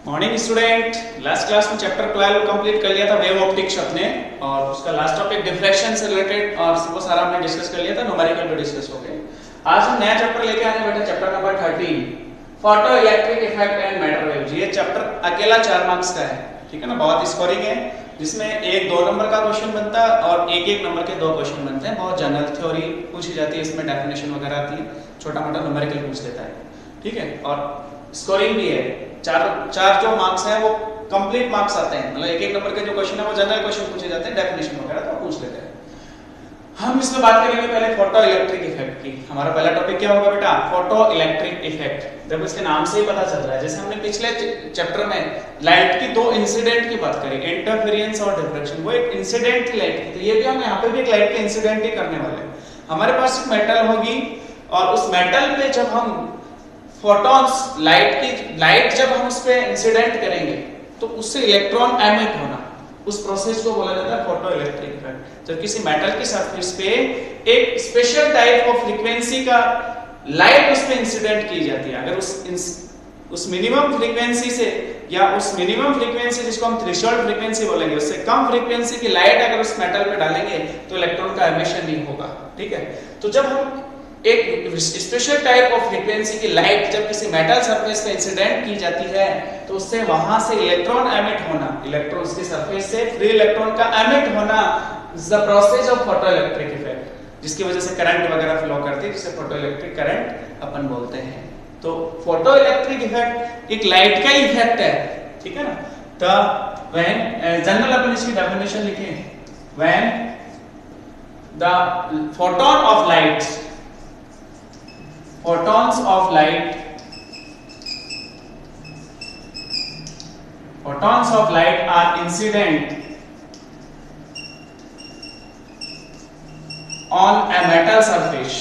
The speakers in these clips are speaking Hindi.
Morning student. लास्ट क्लास में चैप्टर 12 कंप्लीट कर लिया था वेव ऑप्टिक्स अपने, और उसका लास्ट टॉपिक डिफ्रैक्शन से रिलेटेड और वो सारा हमने डिस्कस कर लिया था, न्यूमेरिकल पे डिस्कस हो गए। आज हम नया चैप्टर लेके आने बैठे, chapter number 13 photo electric effect and matter waves. ये चैप्टर अकेला 4 मार्क्स का है, ठीक है ना, बहुत स्कोरिंग है, जिसमें एक 2 नंबर का क्वेश्चन बनता है और एक 1 नंबर के 2 क्वेश्चन बनते हैं। बहुत जनरल थ्योरी पूछी जाती है इसमें, डेफिनेशन वगैरह आती है, छोटा मोटा न्यूमेरिकल पूछ लेता है, ठीक है। और स्कोरिंग भी है, चार जो मार्क्स हैं वो कंप्लीट मार्क्स आते हैं, मतलब एक नंबर के जो क्वेश्चन है वो जनरल क्वेश्चन पूछे जाते हैं, डेफिनेशन वगैरह तो पूछ लेते हैं। हम इसमें बात करेंगे पहले फोटो इलेक्ट्रिक इफेक्ट की। हमारा पहला टॉपिक क्या होगा बेटा? Photo electric effect. देखो इसके नाम से ही पता चल रहा है, जैसे हमने पिछले चैप्टर में लाइट की 2 इंसिडेंट की बात करी, इंटरफेरेंस और डिफ्रैक्शन, वो एक इंसिडेंट की लाइट की, तो ये भी हम यहाँ पे भी एक लाइट के इंसिडेंट ही करने वाले हैं। हमारे पास एक मेटल होगी और उस मेटल पे जब हम फोटॉन्स लाइट जब हम उस पे इंसिडेंट करेंगे तो उससे इलेक्ट्रॉन एमिट होना, उस प्रोसेस को बोला जाता है फोटो इलेक्ट्रिक इफेक्ट। जब किसी मेटल की सरफेस पे एक स्पेशल टाइप ऑफ फ्रीक्वेंसी का लाइट उस पे इंसिडेंट की जाती है, अगर उस मिनिमम फ्रीक्वेंसी से या उस मिनिमम फ्रीक्वेंसी जिसको हम थ्रेशोल्ड फ्रीक्वेंसी बोलेंगे, उससे कम फ्रीक्वेंसी की लाइट अगर उस मेटल पे डालेंगे तो इलेक्ट्रॉन का एमिशन नहीं होगा, ठीक है। तो जब हम एक स्पेशल टाइप ऑफ फ्रीक्वेंसी की लाइट जब किसी मेटल सरफेस पे इंसिडेंट की जाती है तो उससे वहां से इलेक्ट्रॉन एमिट होना, इलेक्ट्रॉन उसकी सरफेस से फ्री इलेक्ट्रॉन का एमिट होना is the process of photo electric effect, जिसकी वजह से करंट वगैरह फ्लो करती है, जिसे फोटो इलेक्ट्रिक करंट अपन बोलते हैं। तो फोटो इलेक्ट्रिक इफेक्ट एक लाइट का ही इफेक्ट है, ठीक है ना। तो व्हेन जनरल अपन इसकी डेफिनेशन लिखें, when the photon of light, photons of light are incident on a metal surface,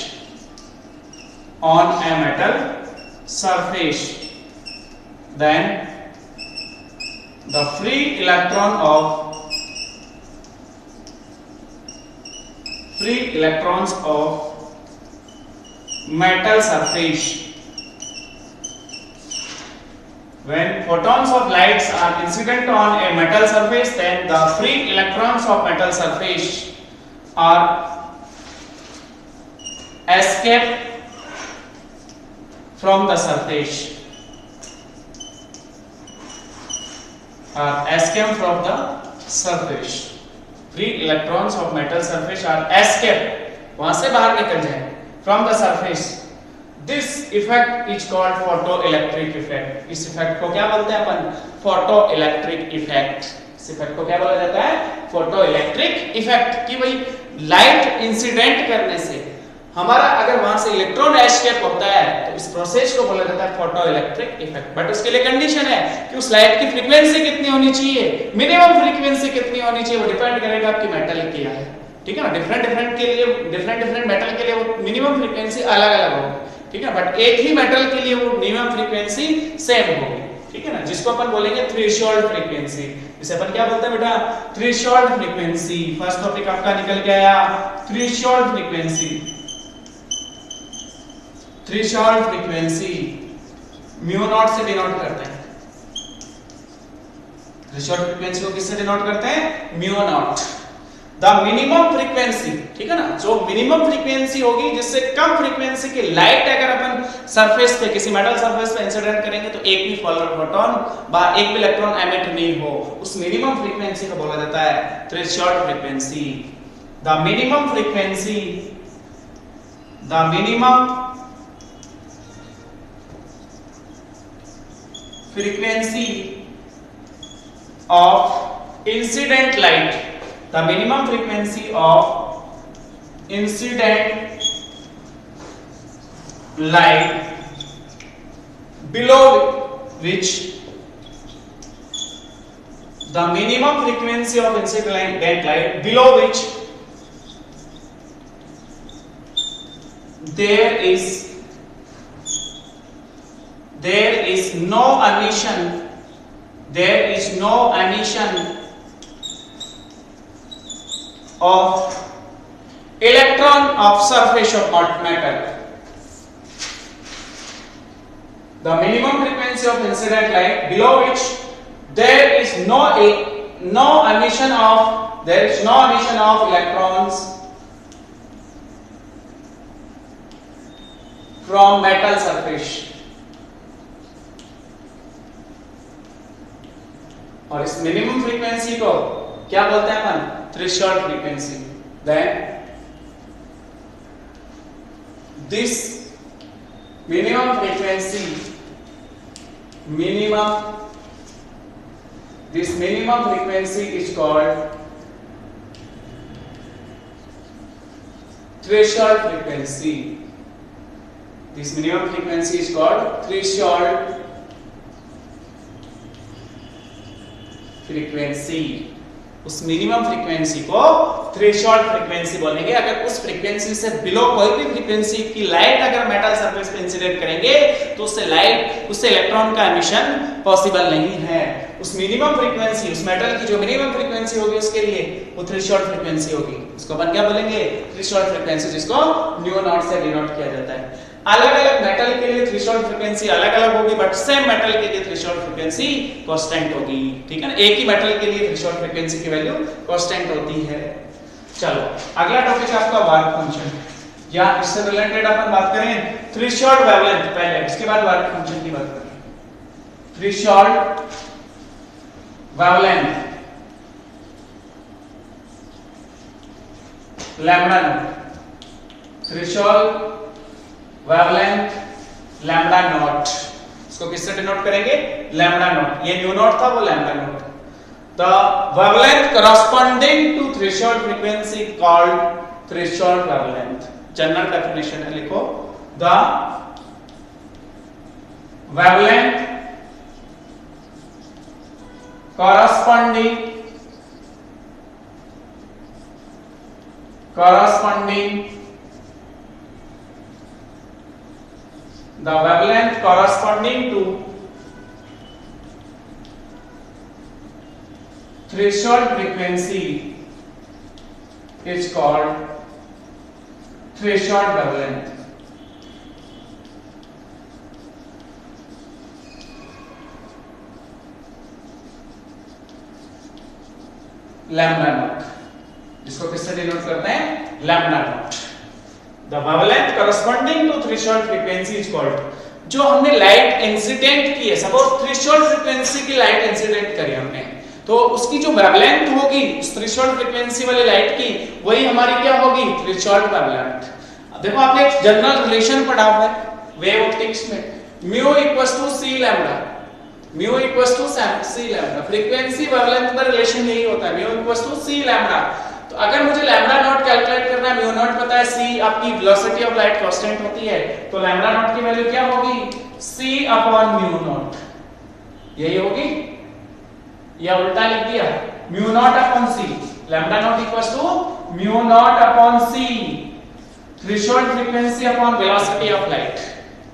then the free electrons of metal surface, when photons of lights are incident on a metal surface, then the free electrons of metal surface are escape from the surface, free electrons of metal surface are escape, वहां से बाहर निकल जाए from the surface. This effect is called photoelectric effect. इस इफेक्ट को क्या बोलते हैं अपन? Photoelectric effect. इस इफेक्ट को क्या बोला जाता है? Photoelectric effect. कि भाई लाइट इंसिडेंट करने से हमारा अगर वहां से इलेक्ट्रॉन एस्केप होता है तो इस प्रोसेस को बोला जाता है फोटोइलेक्ट्रिक इफेक्ट। बट उसके लिए कंडीशन है कि उस लाइट की फ्रीक्वेंसी कितनी होनी चाहिए, मिनिमम फ्रीक्वेंसी कितनी होनी चाहिए, वो डिपेंड करेगा आपकी मेटल क्या है, ठीक है ना। डिफरेंट के लिए, डिफरेंट मेटल के लिए वो मिनिमम फ्रीक्वेंसी अलग अलग होगी, ठीक है, बट एक ही मेटल के लिए वो मिनिमम फ्रीक्वेंसी सेम होगी, ठीक है ना, जिसको अपन बोलेंगे थ्रेशोल्ड फ्रीक्वेंसी। इसे अपन क्या बोलते हैं बेटा? Threshold frequency. फर्स्ट टॉपिक आपका निकल के आया, threshold frequency. Threshold frequency mu naught से डिनोट करते हैं। थ्रेशोल्ड फ्रीक्वेंसी को किससे डिनोट करते हैं? Mu naught. The minimum frequency, ठीक है ना, जो मिनिमम फ्रीक्वेंसी होगी जिससे कम फ्रीक्वेंसी की लाइट अगर अपन सरफेस पे, किसी मेटल सरफेस पे इंसिडेंट करेंगे तो एक भी फोटोन बा एक भी इलेक्ट्रॉन एमिट नहीं हो, उस मिनिमम फ्रीक्वेंसी को बोला जाता है threshold frequency. The minimum frequency of incident light, the minimum frequency of incident light below which the minimum frequency of incident light below which there is no emission of electron of surface of metal. the minimum frequency of incident light below which there is no emission of electrons from metal surface. और इस मिनिमम फ्रीक्वेंसी को क्या बोलते हैं अपन? Threshold frequency. Then this minimum frequency is called threshold frequency. This minimum frequency is called threshold frequency. उस मिनिमम फ्रीक्वेंसी को थ्रेशोल्ड फ्रीक्वेंसी बोलेंगे. अगर उस फ्रीक्वेंसी से बिलो कोई भी फ्रीक्वेंसी की लाइट अगर मेटल सरफेस पे इंसिडेंट करेंगे तो उससे इलेक्ट्रॉन का एमिशन पॉसिबल नहीं है. उस मिनिमम फ्रीक्वेंसी, उस मेटल की जो मिनिमम फ्रीक्वेंसी होगी उसके लिए वो थ्रेशोल्ड फ्रीक्वेंसी होगी. उसको अपन क्या बोलेंगे? थ्रेशोल्ड फ्रीक्वेंसी, जिसको म्यू नॉट से डिनोट किया जाता है. अलग-अलग मेटल के लिए थ्रेशोल्ड फ्रीक्वेंसी अलग-अलग होगी, बट सेम मेटल के लिए थ्रेशोल्ड फ्रीक्वेंसी कांस्टेंट होगी. ठीक है ना? एक ही मेटल के लिए थ्रेशोल्ड फ्रीक्वेंसी की वैल्यू कांस्टेंट होती है. चलो अगला टॉपिक है आपका वर्क फंक्शन. या इससे रिलेटेड अपन बात करें थ्रेशोल्ड वेवलेंथ पहले, इसके बाद वर्क फंक्शन की बात करें. Threshold wavelength lambda naught. Threshold wavelength lambda naught. इसको किससे डिनोट करेंगे? Lambda naught. ये न्यू नॉट था, वो lambda naught. The wavelength corresponding to threshold frequency called threshold wavelength. General definition है, लिखो. The wavelength corresponding to threshold frequency is called threshold wavelength. Lambda naught, जिसको किससे डिनोट करते हैं? Lambda naught. The wavelength corresponding to threshold frequency is called. जो हमने लाइट इंसिडेंट की है, सपोज थ्रेशोल्ड फ्रीक्वेंसी की लाइट इंसिडेंट करी हमने, तो उसकी जो वेवलेंथ होगी थ्रेशोल्ड फ्रीक्वेंसी वाली लाइट की, वही हमारी क्या होगी? Threshold wavelength. देखो आपने एक जनरल रिलेशन पढ़ा हुआ है वेव ऑप्टिक्स में, mu equals to c lambda. Mu equals to c lambda. Frequency wavelength का रिलेशन यही होता है, mu equals to c lambda. तो अगर मुझे लैम्बडा नॉट कैलकुलेट करना है, म्यू नॉट पता है, सी आपकी वेलोसिटी ऑफ लाइट कांस्टेंट होती है, तो लैम्बडा नॉट की वैल्यू क्या होगी? C upon mu naught. यही होगी, या उल्टा लिख दिया, mu naught upon C. Lambda naught equals to mu naught upon C threshold frequency upon velocity of light.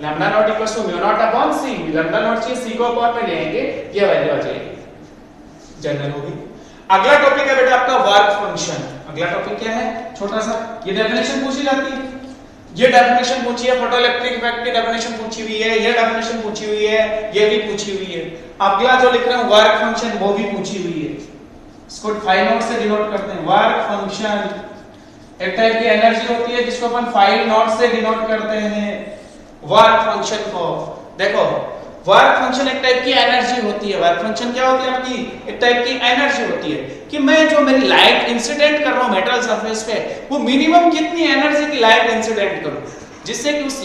Lambda naught equals to mu naught upon C. Lambda naught चाहिए, सी को अपॉन में लेंगे, ये वैल्यू आ जाएगी, जनरल होगी. अगला टॉपिक है बेटा आपका वर्क फंक्शन. अगला टॉपिक क्या है? छोटा सा, ये डेफिनेशन पूछी जाती है. ये डेफिनेशन पूछी है, फोटोइलेक्ट्रिक इफेक्ट की डेफिनेशन पूछी हुई है, ये डेफिनेशन पूछी हुई है, ये भी पूछी हुई है. अगला जो लिख रहे हैं वर्क फंक्शन, वो भी पूछी हुई है. इसको 5 नोट से डिनोट करते हैं. वर्क फंक्शन एक टाइप की एनर्जी होती है जिसको अपन 5 नोट से डिनोट करते हैं. वर्क फंक्शन को देखो, वर्क फंक्शन एक टाइप की एनर्जी होती है. वर्क फंक्शन क्या होती है आपकी? एक टाइप की एनर्जी होती है कि मैं जो मेरी लाइट इंसिडेंट कर रहा हूं मेटल सरफेस पे, वो मिनिमम कितनी एनर्जी की लाइट इंसिडेंट करूं जिससे कि उस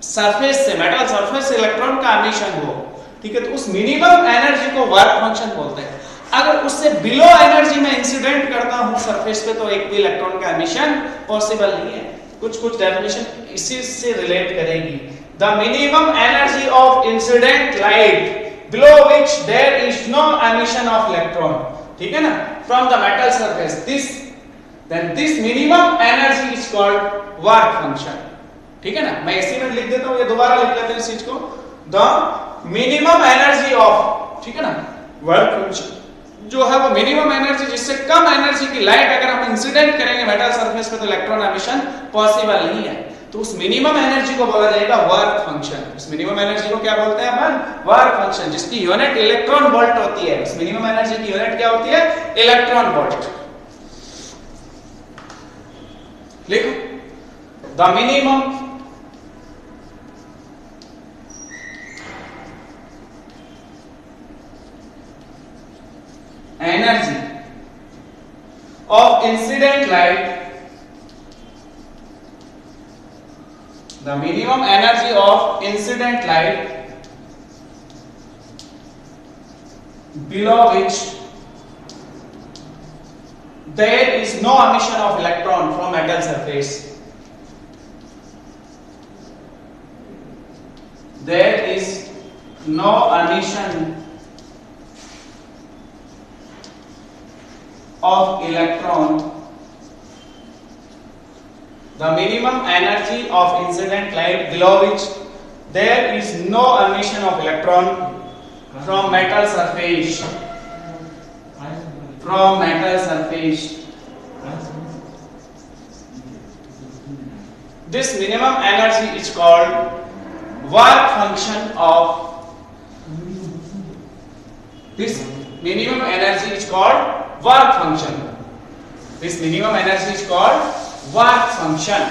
सरफेस से, मेटल सरफेस से इलेक्ट्रॉन का एमिशन हो. ठीक है, तो उस मिनिमम एनर्जी को वर्क फंक्शन बोलते हैं. अगर उससे बिलो एनर्जी में इंसिडेंट करता हूं सरफेस पे, तो एक भी इलेक्ट्रॉन का एमिशन पॉसिबल नहीं है. कुछ डेफिनेशन इसी से रिलेट करेगी. The minimum energy of incident light below which there is no emission of electron, ठीक है ना, from the metal surface, this minimum energy is called work function. ठीक है ना, मैं इसी में लिख देता हूं, ये दोबारा लिख लेते हैं इस चीज को. The minimum energy of, ठीक है ना, वर्क फंक्शन जो है वो मिनिमम एनर्जी, जिससे कम एनर्जी की लाइट अगर हम इंसिडेंट करेंगे मेटल सरफेस पे तो इलेक्ट्रॉन एमिशन पॉसिबल नहीं है. तो तो उस मिनिमम एनर्जी को बोला जाएगा वर्क फंक्शन। उस मिनिमम एनर्जी को क्या बोलते हैं अपन? वर्क फंक्शन, जिसकी यूनिट इलेक्ट्रॉन वोल्ट होती है। उस मिनिमम एनर्जी की यूनिट क्या होती है? Electron volt. लिखो, the minimum energy of incident light, the minimum energy of incident light below which there is no emission of electron from metal surface, there is no emission of electron, the minimum energy of incident light below which there is no emission of electron from metal surface, from metal surface. This minimum energy is called work function of, this minimum energy is called work function. This minimum energy is called work function.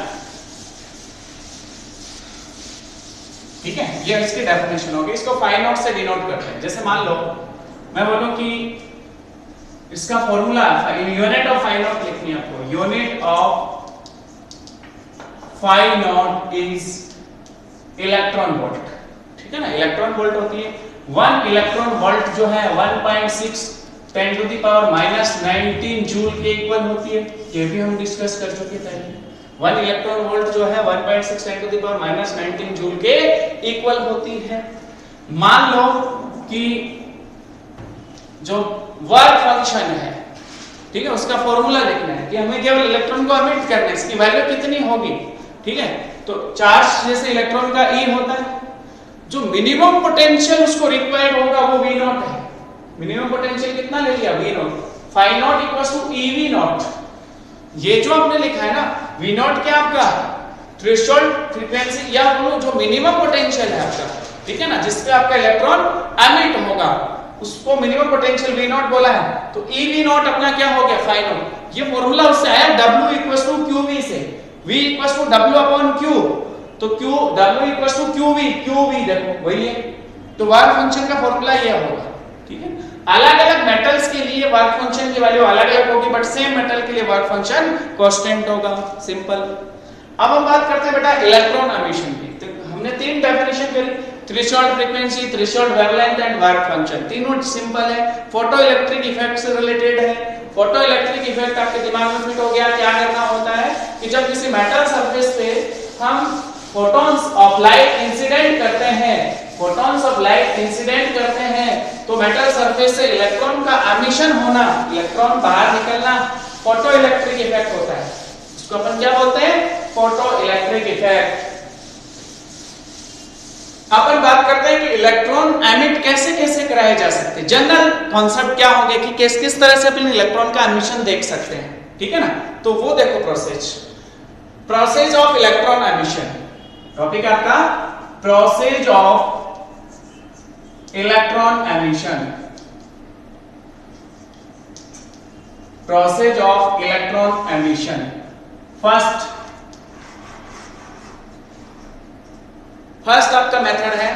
ठीक है, ये इसकी डेफिनेशन होगी। इसको फाइ नॉट से डिनोट करते हैं। जैसे मान लो मैं बोलूं कि इसका formula, unit of phi naught लिखनी है आपको। Unit of phi naught is electron volt. ठीक है ना, इलेक्ट्रॉन वोल्ट होती है 1 इलेक्ट्रॉन वोल्ट जो है 1.6 10 टू द पावर -19 जूल के इक्वल होती है। ये भी हम डिस्कस कर चुके पहले। 1 इलेक्ट्रॉन वोल्ट जो है 1.6 10 टू द पावर -19 जूल के इक्वल होती है। मान लो कि जो वर्क फंक्शन है, ठीक है, उसका फॉर्मूला लिखना है कि हमें केवल इलेक्ट्रॉन को एमिट करना है, इसकी वैल्यू कितनी होगी। ठीक है, तो चार्ज जैसे इलेक्ट्रॉन का E होता है, जो मिनिमम पोटेंशियल उसको रिक्वायर्ड होगा वो V0 है। मिनिमम पोटेंशियल कितना ले लिया? V0। Phi naught equals to EV naught. ये जो आपने लिखा है ना, V0 क्या आपका थ्रेशोल्ड फ्रीक्वेंसी या बोलो जो मिनिमम पोटेंशियल है आपका, ठीक है ना, जिसपे आपका इलेक्ट्रॉन एमिट होगा, उसको मिनिमम पोटेंशियल V0 बोला है। तो EV नॉट अपना क्या हो गया? Phi not. ये फॉर्मूला उससे आया W इक्वल्स टू QV से। V equals to W upon Q, तो Q W equals to QV, QV देखो वही है। तो वर्क फंक्शन का फॉर्मूला ये होगा। ठीक है, अलग अलग मेटल्स के लिए वर्क फंक्शन की वैल्यू अलग अलग होगी, बट सेम मेटल के लिए वर्क फंक्शन कांस्टेंट होगा। सिंपल। अब हम बात करते हैं बेटा इलेक्ट्रॉन एमिशन की। तो हमने 3 डेफिनेशन करी, threshold frequency, threshold wavelength and work function. तीनों सिंपल है, फोटो इलेक्ट्रिक इफेक्ट से रिलेटेड है। फोटो इलेक्ट्रिक इफेक्ट आपके दिमाग में फिट हो गया। क्या करना होता है कि जब किसी मेटल सरफेस पे हम फोटॉन्स ऑफ लाइट इंसिडेंट करते हैं, फोटॉन्स ऑफ लाइट इंसिडेंट करते हैं, तो मेटल सरफेस से इलेक्ट्रॉन का एमिशन होना, इलेक्ट्रॉन बाहर निकलना, फोटो इलेक्ट्रिक इफेक्ट होता है। इसको अपन क्या बोलते हैं? Photo electric effect. अपन बात करते हैं कि इलेक्ट्रॉन एमिट कैसे कैसे कराए जा सकते हैं। जनरल कॉन्सेप्ट क्या होंगे कि किस किस तरह से अपन इलेक्ट्रॉन का एमिशन देख सकते हैं। ठीक है ना, तो वो देखो process of electron emission. Topic आपका process of electron emission. Process of electron emission. First आपका मेथड है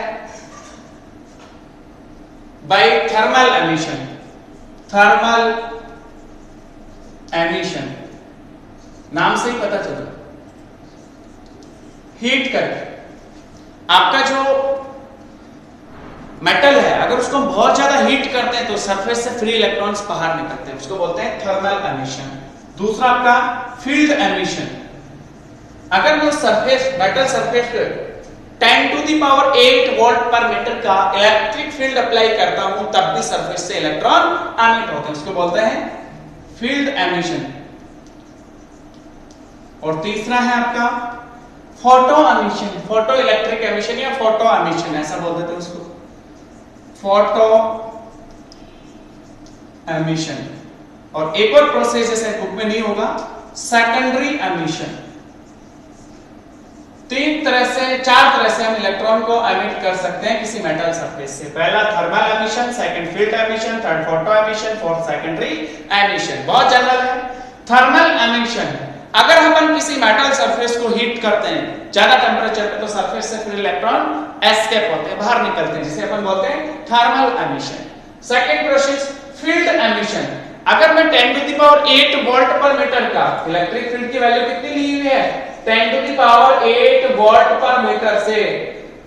by thermal emission. Thermal emission नाम से ही पता चला, हीट करके आपका जो मेटल है, अगर उसको हम बहुत ज्यादा हीट करते हैं तो सरफेस से फ्री इलेक्ट्रॉन्स बाहर निकलते हैं, उसको बोलते हैं थर्मल एमिशन। दूसरा आपका फील्ड एमिशन। अगर मैं सरफेस मेटल सरफेस पे 10 टू द पावर 8 वोल्ट पर मीटर का इलेक्ट्रिक फील्ड अप्लाई करता हूं, तब भी सरफेस से इलेक्ट्रॉन एमिट होते हैं, उसको बोलते हैं फील्ड एमिशन। और तीसरा है आपका photo emission, photo electric emission या फोटो एमिशन ऐसा बोल देते हैं उसको, फोटो एमिशन। और एक और प्रोसेस जैसे बुक में नहीं होगा, सेकेंडरी एमिशन। चार तरह से हम इलेक्ट्रॉन को एमिट कर सकते हैं किसी मेटल सरफेस से। पहला thermal emission, second field emission, third photo emission, fourth secondary emission. बहुत जनरल है। थर्मल एमिशन, अगर हम किसी मेटल सरफेस को हीट करते हैं ज्यादा टेंपरेचर पे तो सरफेस से फिर इलेक्ट्रॉन एस्केप होते हैं, बाहर निकलते हैं, जिसे अपन बोलते हैं thermal emission. Second process field emission, अगर मैं 10⁸ वोल्ट पर मीटर का इलेक्ट्रिक फील्ड की वैल्यू कितनी ली हुई है 10⁸ वोल्ट पर मीटर से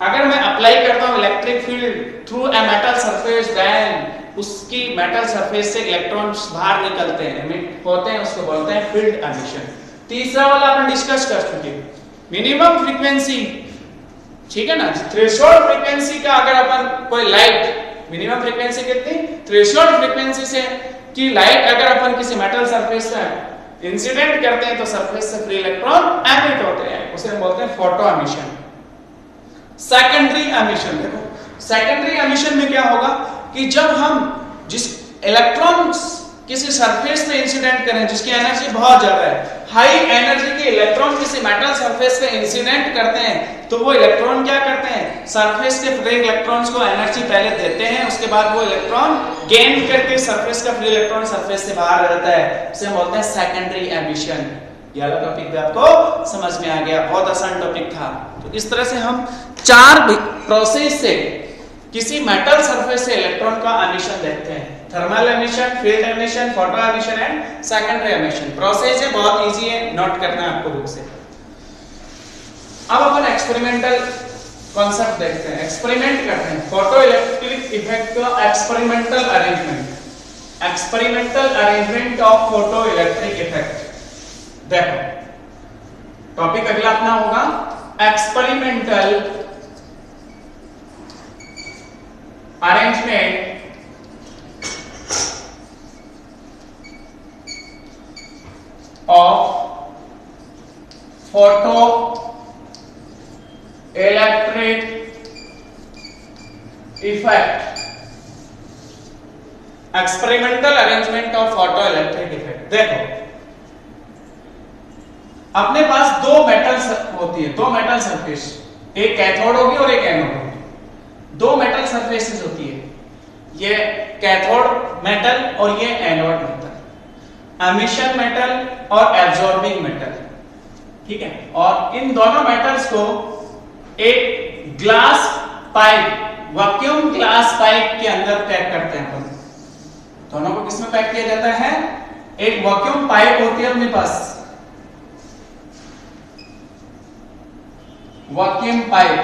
अगर मैं अप्लाई करता हूं electric field through a metal surface, then उसकी मेटल सरफेस से इलेक्ट्रॉन्स बाहर निकलते हैं, एमिट होते हैं, उसको बोलते हैं फील्ड एमिशन। तीसरा वाला अपन डिस्कस कर चुके, मिनिमम फ्रीक्वेंसी, ठीक है ना, थ्रेशोल्ड फ्रीक्वेंसी का अगर अपन कोई लाइट, मिनिमम फ्रीक्वेंसी कितनी, थ्रेशोल्ड फ्रीक्वेंसी से की लाइट अगर अपन किसी मेटल सरफेस पे इंसिडेंट करते हैं तो सरफेस से फ्री इलेक्ट्रॉन एमिट होते हैं, उसे हम बोलते हैं फोटो एमिशन। सेकेंडरी एमिशन, देखो सेकेंडरी एमिशन में क्या होगा कि जब हम जिस इलेक्ट्रॉन्स किसी सरफेस पे इंसिडेंट करें जिसकी एनर्जी बहुत ज्यादा है, हाई एनर्जी के इलेक्ट्रॉन किसी मेटल सरफेस पे इंसिडेंट करते हैं तो वो इलेक्ट्रॉन क्या करते हैं, सरफेस के फ्री इलेक्ट्रॉन्स को एनर्जी पहले देते हैं, उसके बाद वो इलेक्ट्रॉन गेन करके सरफेस का फ्री इलेक्ट्रॉन सरफेस से बाहर रहता है, उसे हम बोलते हैं सेकेंडरी एमिशन। ये वाला टॉपिक भी आपको समझ में आ गया, बहुत आसान टॉपिक था। तो इस तरह से हम चार प्रोसेस से किसी मेटल सरफेस से इलेक्ट्रॉन का एमिशन देखते हैं, thermal emission, field emission, photo emission and secondary emission. Process है, बहुत इजी है, नोट करना है आपको बुक से। अब अपन एक्सपेरिमेंटल कॉन्सेप्ट देखते हैं, एक्सपेरिमेंट करते हैं, फोटो इलेक्ट्रिक इफेक्ट का experimental arrangement, experimental arrangement of photo electric effect. देखो टॉपिक अगला अपना होगा experimental arrangement of photo electric effect, experimental arrangement of photo electric effect. देखो अपने पास दो मेटल होती है, दो मेटल सरफेस, एक कैथोड होगी और एक एनोड होगी, दो मेटल सरफेसेस होती है, ये कैथोड मेटल और ये एनोड मेटल, एमिशन मेटल और एब्जॉर्बिंग मेटल, ठीक है। और इन दोनों मेटल्स को एक glass pipe, vacuum glass pipe के अंदर पैक करते हैं अपन। दोनों को किसमें पैक किया जाता है, एक वैक्यूम पाइप होती है अपने पास, वैक्यूम पाइप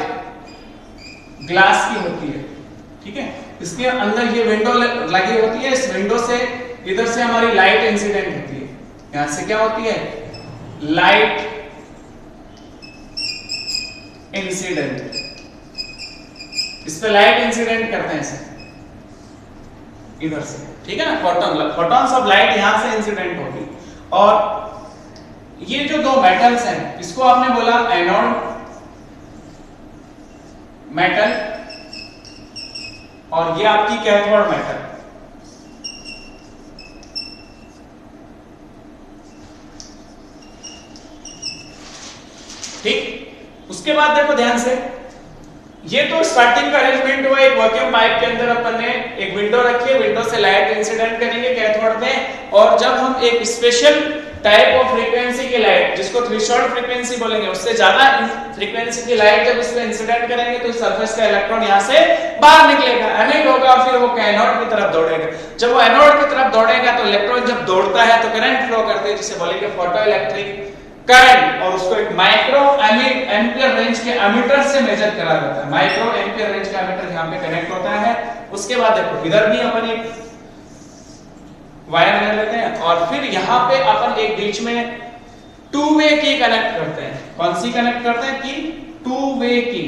ग्लास की होती है, ठीक है। इसके अंदर ये विंडो लगी होती है, इस विंडो से इधर से हमारी लाइट इंसिडेंट होती है, यहां से क्या होती है, लाइट इंसिडेंट, इस पे लाइट इंसिडेंट करते हैं इसे इधर से, ठीक है ना, फोटॉन्स ऑफ लाइट यहां से इंसिडेंट होगी। और ये जो दो मेटल्स हैं इसको आपने बोला एनोड मेटल और ये आपकी कैथोड मेटल, ठीक। उसके बाद देखो ध्यान से, ये तो स्टार्टिंग का अरेंजमेंट हुआ, एक वैक्यूम पाइप के अंदर अपन ने एक विंडो रखी है, विंडो से लाइट इंसिडेंट करेंगे कैथोड में, और जब हम एक स्पेशल टाइप ऑफ फ्रीक्वेंसी की लाइट जिसको थ्रेशोल्ड फ्रीक्वेंसी बोलेंगे, उससे ज्यादा फ्रीक्वेंसी की लाइट जब इसमें इंसिडेंट करेंगे तो सरफेस का इलेक्ट्रॉन यहां से बाहर निकलेगा, एमिट होगा और फिर वो एनोड की तरफ दौड़ेगा। जब वो एनोड की तरफ दौड़ेगा तो इलेक्ट्रॉन जब दौड़ता है तो करंट फ्लो करते हैं जिसे बोलेंगे फोटो इलेक्ट्रिक करंट, और उसको एक माइक्रो एम्पियर रेंज के एमीटर से मेजर करा जाता है। माइक्रो एम्पियर रेंज का एमीटर यहां पे कनेक्ट होता है। उसके बाद देखो इधर भी अपन एक वायर ले लेते हैं और फिर यहां पे अपन एक बीच में टू वे की कनेक्ट करते हैं। कौन सी कनेक्ट करते हैं की, टू वे की,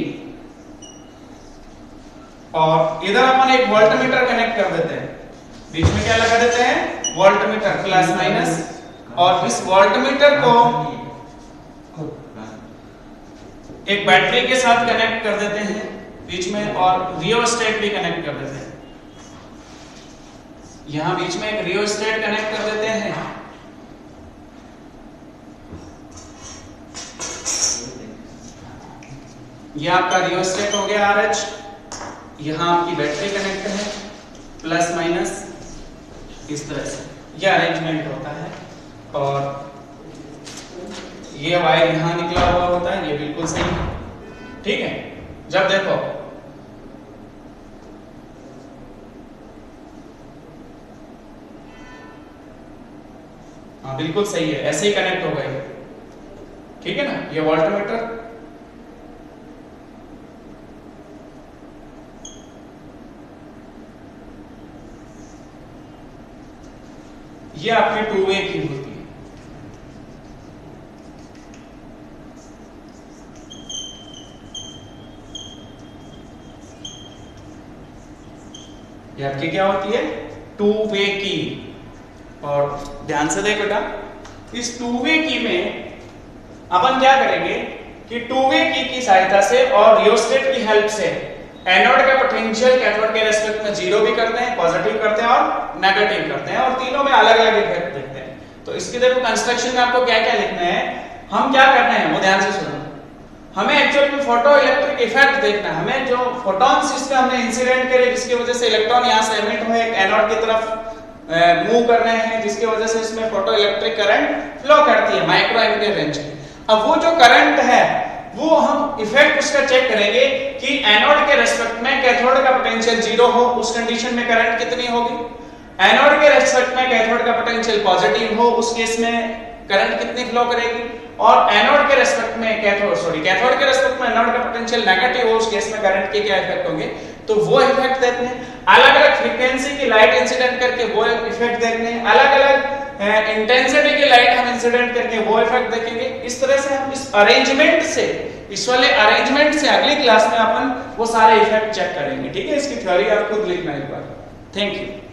और इधर अपन एक वोल्टमीटर कनेक्ट कर देते हैं, बीच में क्या लगा देते हैं, वोल्टमीटर प्लस माइनस, और इस वोल्टमीटर को एक बैटरी के साथ कनेक्ट कर देते हैं बीच में, और रियोस्टेट भी कनेक्ट कर देते हैं, यहां बीच में एक रियोस्टेट कनेक्ट कर देते हैं। ये आपका रियोस्टेट हो गया RH, यहाँ आपकी बैटरी कनेक्ट है प्लस माइनस इस तरह से ये अरेंजमेंट होता है। और ये वायर यहाँ निकला हुआ होता है, ये बिल्कुल सही है, ठीक है। जब देखो हाँ बिल्कुल सही है, ऐसे ही कनेक्ट होगा ये, ठीक है ना। ये वोल्टमीटर, ये आपकी टू वे की होती है। ये आपकी क्या होती है, टू वे की। और ध्यान से देख बेटा, इस टू वे की में अपन क्या करेंगे कि टू वे की सहायता से और रियोस्टेट की हेल्प से एनोड का पोटेंशियल कैथोड के रेस्पेक्ट में जीरो भी करते हैं, पॉजिटिव करते हैं और नेगेटिव करते हैं, और तीनों में अलग अलग इफेक्ट देखते हैं। तो इसके देखो कंस्ट्रक्शन में आपको क्या क्या लिखना है, हम क्या करना है वो ध्यान से सुनो। हमें एक्चुअली में फोटो इलेक्ट्रिक इफेक्ट देखना है, हमें जो फोटॉन्स इसमें हमने इंसिडेंट करे जिसकी वजह से इलेक्ट्रॉन यहाँ से एमिट हुए एनोड की तरफ मूव कर रहे हैं, जिसकी वजह से इसमें फोटो इलेक्ट्रिक करंट फ्लो करती है माइक्रो एम्पियर रेंज की। अब वो जो करंट है वो हम इफेक्ट उसका चेक करेंगे कि एनोड के रेस्पेक्ट में कैथोड का पोटेंशियल जीरो हो, उस कंडीशन में करंट कितनी होगी। एनोड के रेस्पेक्ट में कैथोड का पोटेंशियल पॉजिटिव हो, उस केस में करंट कितनी फ्लो करेगी। और एनोड के रेस्पेक्ट में कैथोड के रेस्पेक्ट में एनोड का पोटेंशियल नेगेटिव हो, उस केस में करंट के क्या इफेक्ट होंगे। तो वो इफेक्ट देखने हैं, अलग अलग फ्रीक्वेंसी की लाइट इंसिडेंट करके वो इफेक्ट देखने हैं, अलग अलग इंटेंसिटी की लाइट हम इंसिडेंट करके वो इफेक्ट देखेंगे। इस तरह से हम इस अरेंजमेंट से, इस वाले अरेंजमेंट से अगली क्लास में अपन वो सारे इफेक्ट चेक करेंगे, ठीक है। इसकी थ्योरी आप खुद लिखना एक बार। Thank you.